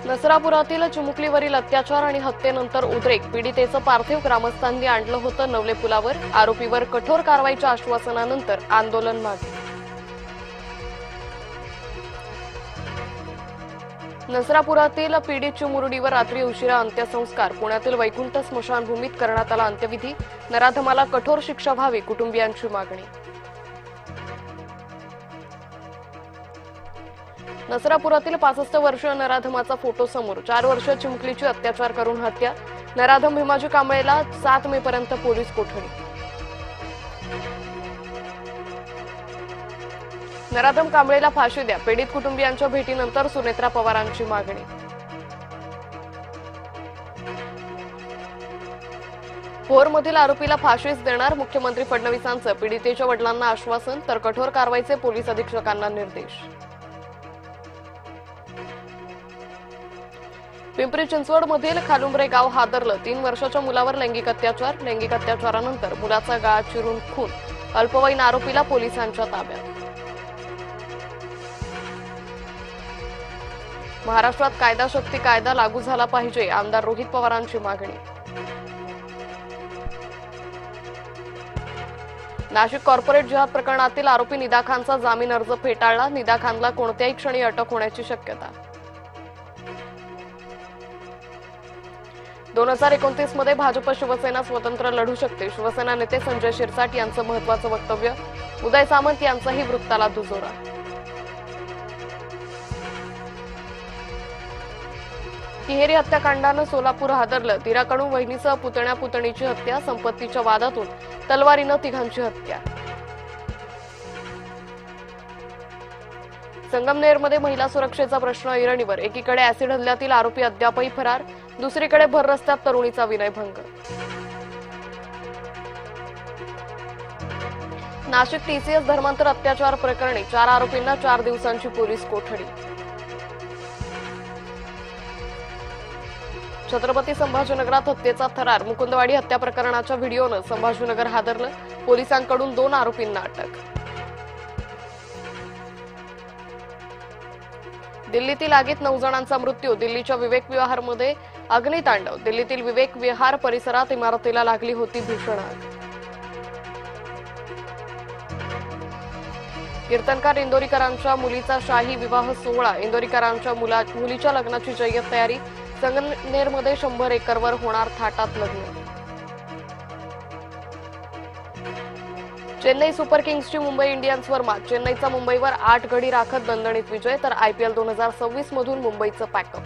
नसरापुरातील चिमुकलीवरील अत्याचार आणि हत्येनंतर उद्रेक, पीडितेचं पार्थिव ग्रामस्थांनी आणलं होतं नवले पुलावर. आरोपीवर कठोर कारवाईच्या आश्वासनानंतर आंदोलन मागे. नसरापुरातील पीडित चिमुरडीवर रात्री उशिरा अंत्यसंस्कार. पुण्यातील वैकुंठ स्मशानभूमीत करण्यात आला अंत्यविधी. नराधमाला कठोर शिक्षा व्हावी, कुटुंबियांची मागणी. नसरापुरातील 65 वर्षीय नराधमाचा फोटो समोर. 4 वर्षीय चिमुकलीची अत्याचार करून हत्या. नराधम भीमाजी कांबळेला 7 मे पर्यंत पोलीस कोठडी. नराधम कांबळेला फाशी द्या, पीडित कुटुंबियांच्या भेटीनंतर सुनेत्रा पवारांची मागणी. भोरमधील आरोपीला फाशीच देणार, मुख्यमंत्री फडणवीसांचं पीडितेच्या वडिलांना आश्वासन, तर कठोर कारवाईचे पोलीस अधीक्षकांना निर्देश. पिंपरी चिंचवडमधील खालुंबरे गाव हादरलं. 3 वर्षाच्या मुलावर लैंगिक अत्याचार. लैंगिक अत्याचारानंतर मुलाचा गळा चिरून खून. अल्पवयीन आरोपीला पोलिसांच्या ताब्यात. महाराष्ट्रात कायदा शक्ती कायदा लागू झाला पाहिजे, आमदार रोहित पवारांची मागणी. नाशिक कॉर्पोरेट जिहाद प्रकरणातील आरोपी निदा खानचा जामीन अर्ज फेटाळला. निदा खानला कोणत्याही क्षणी अटक होण्याची शक्यता. 2029 मध्ये भाजप शिवसेना स्वतंत्र लढू शकते, शिवसेना नेते संजय शिरसाट यांचं महत्त्वाचं वक्तव्य. उदय सामंत यांचाही वृत्ताला दुजोरा. तिहेरी हत्याकांडानं सोलापूर हादरलं. दिराकडून वहिनीसह पुतण्या पुतणीची हत्या. संपत्तीच्या वादातून तलवारीनं तिघांची हत्या. संगमनेरमध्ये महिला सुरक्षेचा प्रश्न ऐरणीवर. एकीकडे ऍसिड हल्ल्यातील आरोपी अद्यापही फरार, दुसरीकडे भर रस्त्यात तरुणीचा विनयभंग. नाशिक टीसीएस धर्मांतर अत्याचार प्रकरणी 4 आरोपींना 4 दिवसांची पोलीस कोठडी. छत्रपती संभाजीनगरात हत्येचा थरार. मुकुंदवाडी हत्या प्रकरणाच्या व्हिडिओनं संभाजीनगर हादरलं. पोलिसांकडून 2 आरोपींना अटक. दिल्लीतील आगीत 9 जणांचा मृत्यू. दिल्लीच्या विवेक विहारमध्ये अग्नितांडव. दिल्लीतील विवेक विहार परिसरात इमारतीला लागली होती भीषण आग. कीर्तनकार इंदोरीकरांच्या मुलीचा शाही विवाह सोहळा. इंदोरीकरांच्या मुलीच्या लग्नाची जय्यत तयारी. संगमनेरमध्ये 100 एकरवर होणार थाटात लग्न. चेन्नई सुपर किंग्सची मुंबई इंडियन्सवर मात. चेन्नईचा मुंबईवर 8 गडी राखत दणदणीत विजय, तर IPL 2026 मधून मुंबईचं पॅकअप.